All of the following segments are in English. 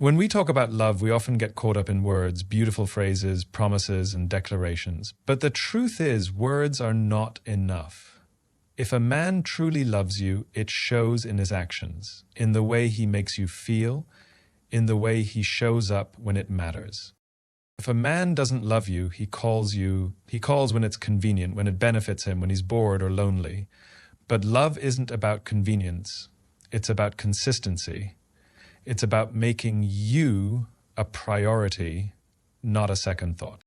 When we talk about love, we often get caught up in words, beautiful phrases, promises, and declarations. But the truth is, words are not enough. If a man truly loves you, it shows in his actions, in the way he makes you feel, in the way he shows up when it matters. If a man doesn't love you, he calls when it's convenient, when it benefits him, when he's bored or lonely. But love isn't about convenience. It's about consistency. It's about making you a priority, not a second thought.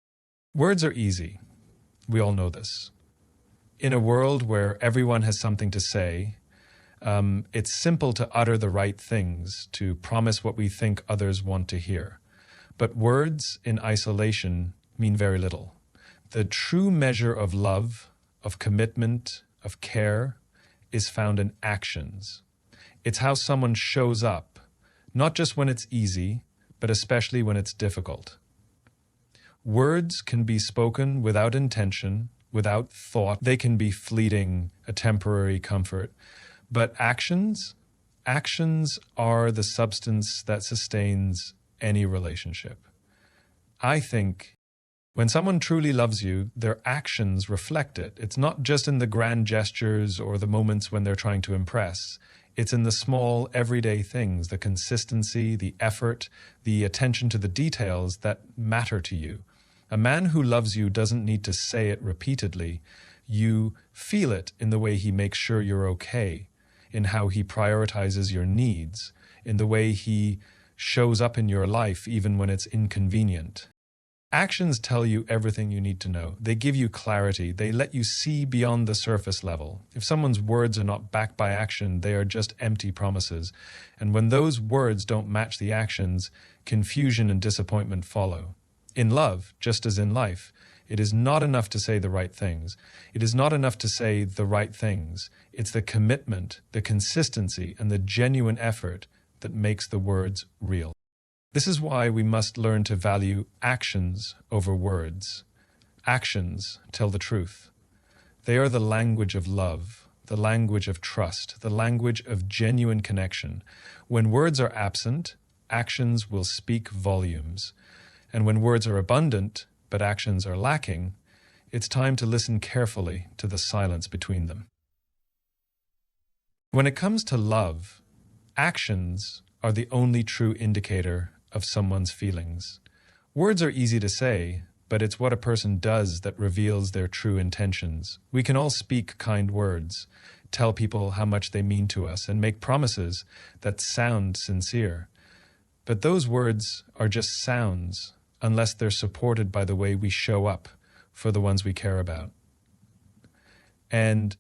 Words are easy. We all know this. In a world where everyone has something to say, it's simple to utter the right things, to promise what we think others want to hear. But words in isolation mean very little. The true measure of love, of commitment, of care is found in actions. It's how someone shows up, not just when it's easy, but especially when it's difficult. Words can be spoken without intention, without thought. They can be fleeting, a temporary comfort. But actions are the substance that sustains any relationship. I think when someone truly loves you, their actions reflect it. It's not just in the grand gestures or the moments when they're trying to impress. It's in the small, everyday things, the consistency, the effort, the attention to the details that matter to you. A man who loves you doesn't need to say it repeatedly. You feel it in the way he makes sure you're okay, in how he prioritizes your needs, in the way he shows up in your life even when it's inconvenient. Actions tell you everything you need to know. They give you clarity. They let you see beyond the surface level. If someone's words are not backed by action, they are just empty promises. And when those words don't match the actions, confusion and disappointment follow. In love, just as in life, it is not enough to say the right things. It is not enough to say the right things. It's the commitment, the consistency, and the genuine effort that makes the words real. This is why we must learn to value actions over words. Actions tell the truth. They are the language of love, the language of trust, the language of genuine connection. When words are absent, actions will speak volumes. And when words are abundant, but actions are lacking, it's time to listen carefully to the silence between them. When it comes to love, actions are the only true indicator of someone's feelings. Words are easy to say, but it's what a person does that reveals their true intentions. We can all speak kind words, tell people how much they mean to us, and make promises that sound sincere. But those words are just sounds unless they're supported by the way we show up for the ones we care about. And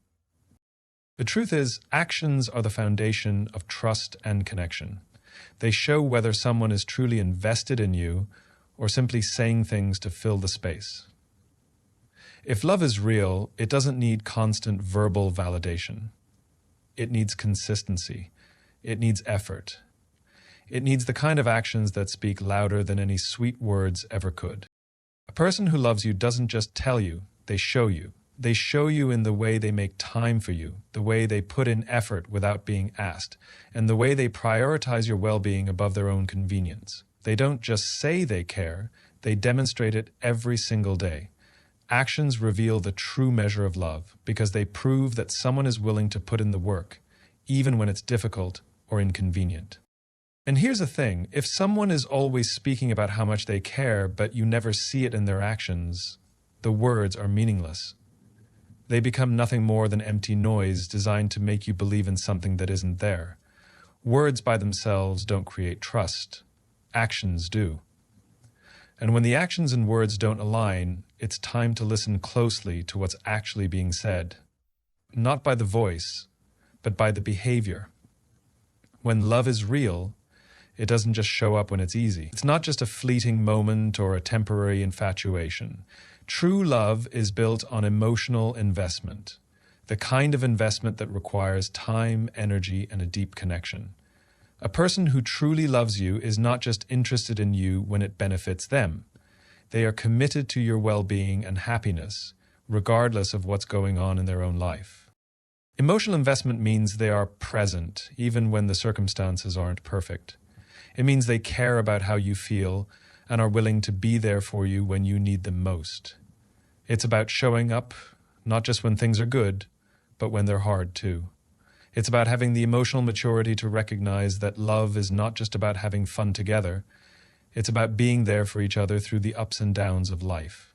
the truth is, actions are the foundation of trust and connection. They show whether someone is truly invested in you or simply saying things to fill the space. If love is real, it doesn't need constant verbal validation. It needs consistency. It needs effort. It needs the kind of actions that speak louder than any sweet words ever could. A person who loves you doesn't just tell you, they show you. They show you in the way they make time for you, the way they put in effort without being asked, and the way they prioritize your well-being above their own convenience. They don't just say they care, they demonstrate it every single day. Actions reveal the true measure of love because they prove that someone is willing to put in the work, even when it's difficult or inconvenient. And here's the thing, if someone is always speaking about how much they care, but you never see it in their actions, the words are meaningless. They become nothing more than empty noise designed to make you believe in something that isn't there. Words by themselves don't create trust. Actions do. And when the actions and words don't align, it's time to listen closely to what's actually being said. Not by the voice, but by the behavior. When love is real, it doesn't just show up when it's easy. It's not just a fleeting moment or a temporary infatuation. True love is built on emotional investment, the kind of investment that requires time, energy, and a deep connection. A person who truly loves you is not just interested in you when it benefits them. They are committed to your well-being and happiness, regardless of what's going on in their own life. Emotional investment means they are present, even when the circumstances aren't perfect. It means they care about how you feel and are willing to be there for you when you need them most. It's about showing up, not just when things are good, but when they're hard too. It's about having the emotional maturity to recognize that love is not just about having fun together. It's about being there for each other through the ups and downs of life.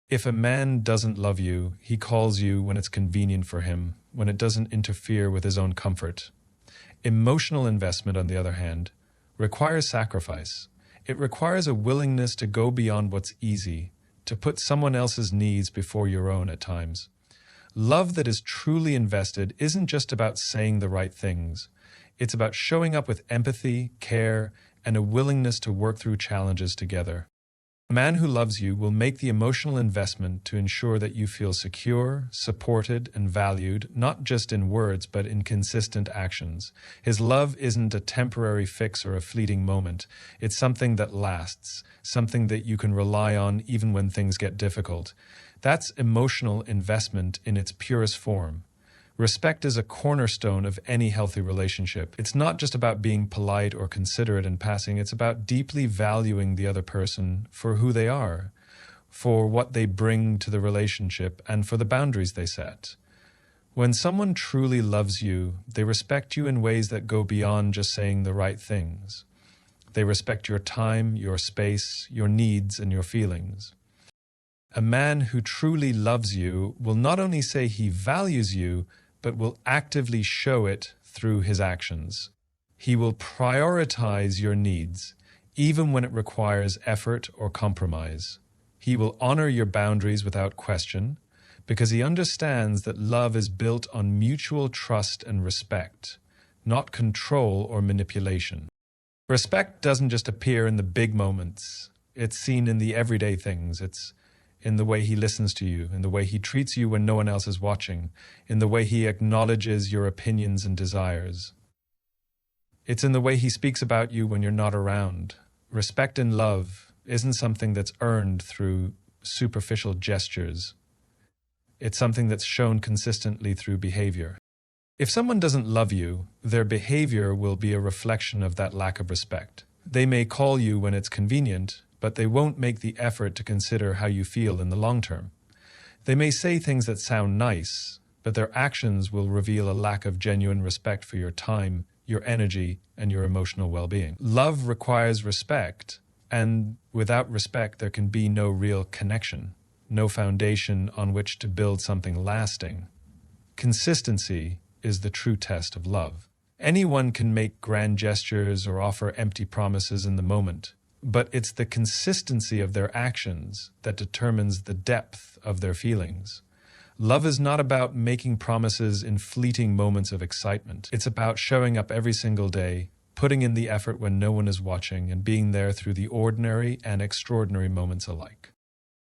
If a man doesn't love you, he calls you when it's convenient for him, when it doesn't interfere with his own comfort. Emotional investment, on the other hand, requires sacrifice. It requires a willingness to go beyond what's easy, to put someone else's needs before your own at times. Love that is truly invested isn't just about saying the right things. It's about showing up with empathy, care, and a willingness to work through challenges together. A man who loves you will make the emotional investment to ensure that you feel secure, supported, and valued, not just in words, but in consistent actions. His love isn't a temporary fix or a fleeting moment. It's something that lasts, something that you can rely on even when things get difficult. That's emotional investment in its purest form. Respect is a cornerstone of any healthy relationship. It's not just about being polite or considerate in passing. It's about deeply valuing the other person for who they are, for what they bring to the relationship, and for the boundaries they set. When someone truly loves you, they respect you in ways that go beyond just saying the right things. They respect your time, your space, your needs, and your feelings. A man who truly loves you will not only say he values you, but will actively show it through his actions. He will prioritize your needs, even when it requires effort or compromise. He will honor your boundaries without question, because he understands that love is built on mutual trust and respect, not control or manipulation. Respect doesn't just appear in the big moments. It's seen in the everyday things. It's in the way he listens to you, in the way he treats you when no one else is watching, in the way he acknowledges your opinions and desires. It's in the way he speaks about you when you're not around. Respect and love isn't something that's earned through superficial gestures. It's something that's shown consistently through behavior. If someone doesn't love you, their behavior will be a reflection of that lack of respect. They may call you when it's convenient, but they won't make the effort to consider how you feel in the long term. They may say things that sound nice, but their actions will reveal a lack of genuine respect for your time, your energy, and your emotional well-being. Love requires respect, and without respect, there can be no real connection, no foundation on which to build something lasting. Consistency is the true test of love. Anyone can make grand gestures or offer empty promises in the moment, but it's the consistency of their actions that determines the depth of their feelings. Love is not about making promises in fleeting moments of excitement. It's about showing up every single day, putting in the effort when no one is watching, and being there through the ordinary and extraordinary moments alike.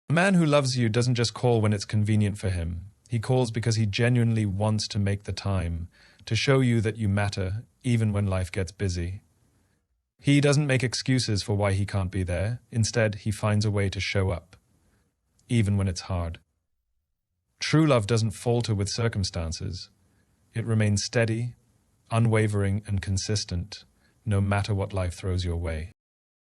A man who loves you doesn't just call when it's convenient for him. He calls because he genuinely wants to make the time, to show you that you matter, even when life gets busy. He doesn't make excuses for why he can't be there. Instead, he finds a way to show up, even when it's hard. True love doesn't falter with circumstances. It remains steady, unwavering, and consistent, no matter what life throws your way.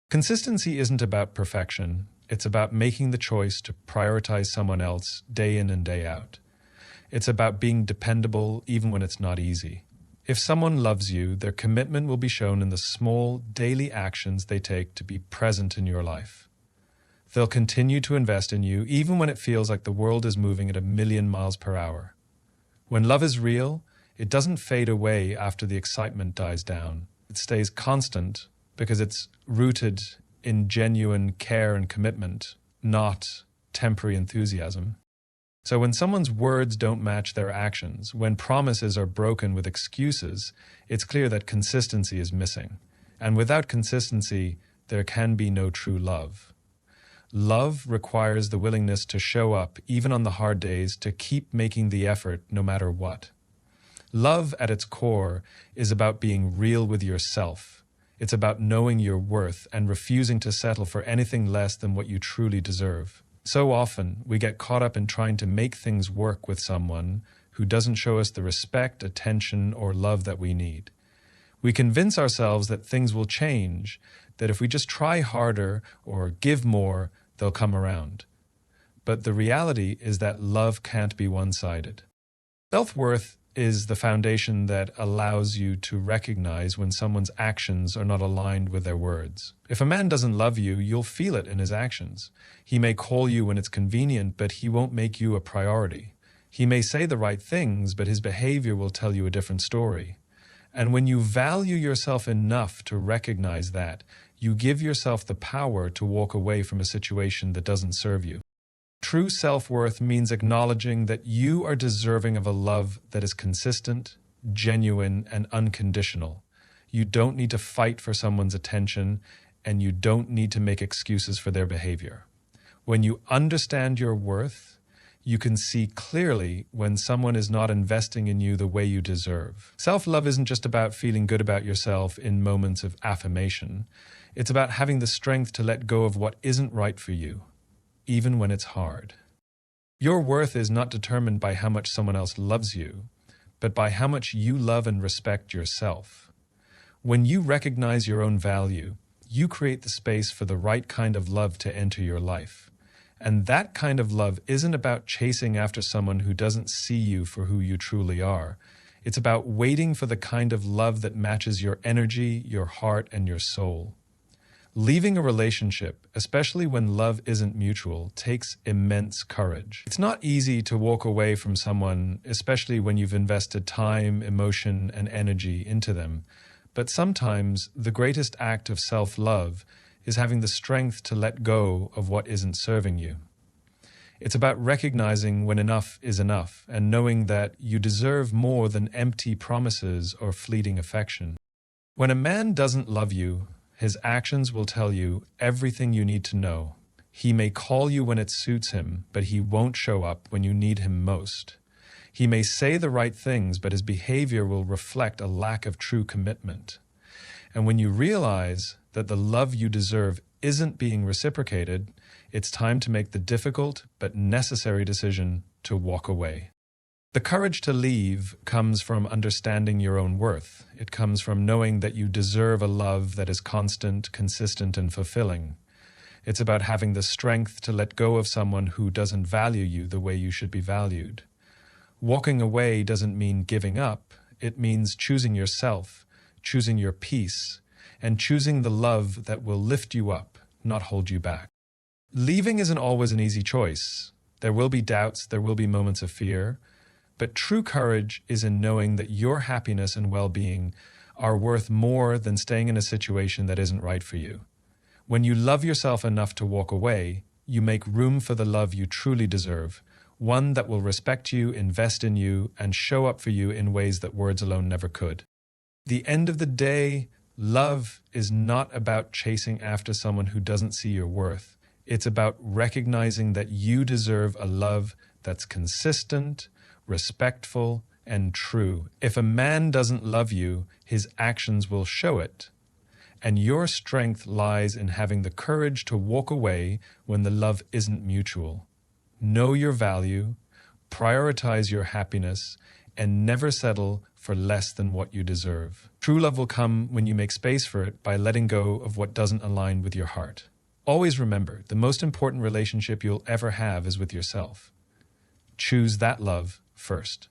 Consistency isn't about perfection. It's about making the choice to prioritize someone else day in and day out. It's about being dependable even when it's not easy. If someone loves you, their commitment will be shown in the small, daily actions they take to be present in your life. They'll continue to invest in you even when it feels like the world is moving at 1,000,000 miles per hour. When love is real, it doesn't fade away after the excitement dies down. It stays constant because it's rooted in genuine care and commitment, not temporary enthusiasm. So when someone's words don't match their actions, when promises are broken with excuses, it's clear that consistency is missing. And without consistency, there can be no true love. Love requires the willingness to show up even on the hard days, to keep making the effort no matter what. Love at its core is about being real with yourself. It's about knowing your worth and refusing to settle for anything less than what you truly deserve. So often, we get caught up in trying to make things work with someone who doesn't show us the respect, attention, or love that we need. We convince ourselves that things will change, that if we just try harder or give more, they'll come around. But the reality is that love can't be one-sided. Self-worth is the foundation that allows you to recognize when someone's actions are not aligned with their words. If a man doesn't love you, you'll feel it in his actions. He may call you when it's convenient, but he won't make you a priority. He may say the right things, but his behavior will tell you a different story. And when you value yourself enough to recognize that, you give yourself the power to walk away from a situation that doesn't serve you. True self-worth means acknowledging that you are deserving of a love that is consistent, genuine, and unconditional. You don't need to fight for someone's attention, and you don't need to make excuses for their behavior. When you understand your worth, you can see clearly when someone is not investing in you the way you deserve. Self-love isn't just about feeling good about yourself in moments of affirmation. It's about having the strength to let go of what isn't right for you, even when it's hard. Your worth is not determined by how much someone else loves you, but by how much you love and respect yourself. When you recognize your own value, you create the space for the right kind of love to enter your life. And that kind of love isn't about chasing after someone who doesn't see you for who you truly are. It's about waiting for the kind of love that matches your energy, your heart, and your soul. Leaving a relationship, especially when love isn't mutual, takes immense courage. It's not easy to walk away from someone, especially when you've invested time, emotion, and energy into them. But sometimes the greatest act of self-love is having the strength to let go of what isn't serving you. It's about recognizing when enough is enough and knowing that you deserve more than empty promises or fleeting affection. When a man doesn't love you, his actions will tell you everything you need to know. He may call you when it suits him, but he won't show up when you need him most. He may say the right things, but his behavior will reflect a lack of true commitment. And when you realize that the love you deserve isn't being reciprocated, it's time to make the difficult but necessary decision to walk away. The courage to leave comes from understanding your own worth. It comes from knowing that you deserve a love that is constant, consistent, and fulfilling. It's about having the strength to let go of someone who doesn't value you the way you should be valued. Walking away doesn't mean giving up. It means choosing yourself, choosing your peace, and choosing the love that will lift you up, not hold you back. Leaving isn't always an easy choice. There will be doubts, there will be moments of fear, but true courage is in knowing that your happiness and well-being are worth more than staying in a situation that isn't right for you. When you love yourself enough to walk away, you make room for the love you truly deserve, one that will respect you, invest in you, and show up for you in ways that words alone never could. At the end of the day, love is not about chasing after someone who doesn't see your worth. It's about recognizing that you deserve a love that's consistent, respectful, and true. If a man doesn't love you, his actions will show it. And your strength lies in having the courage to walk away when the love isn't mutual. Know your value, prioritize your happiness, and never settle for less than what you deserve. True love will come when you make space for it by letting go of what doesn't align with your heart. Always remember, the most important relationship you'll ever have is with yourself. Choose that love first.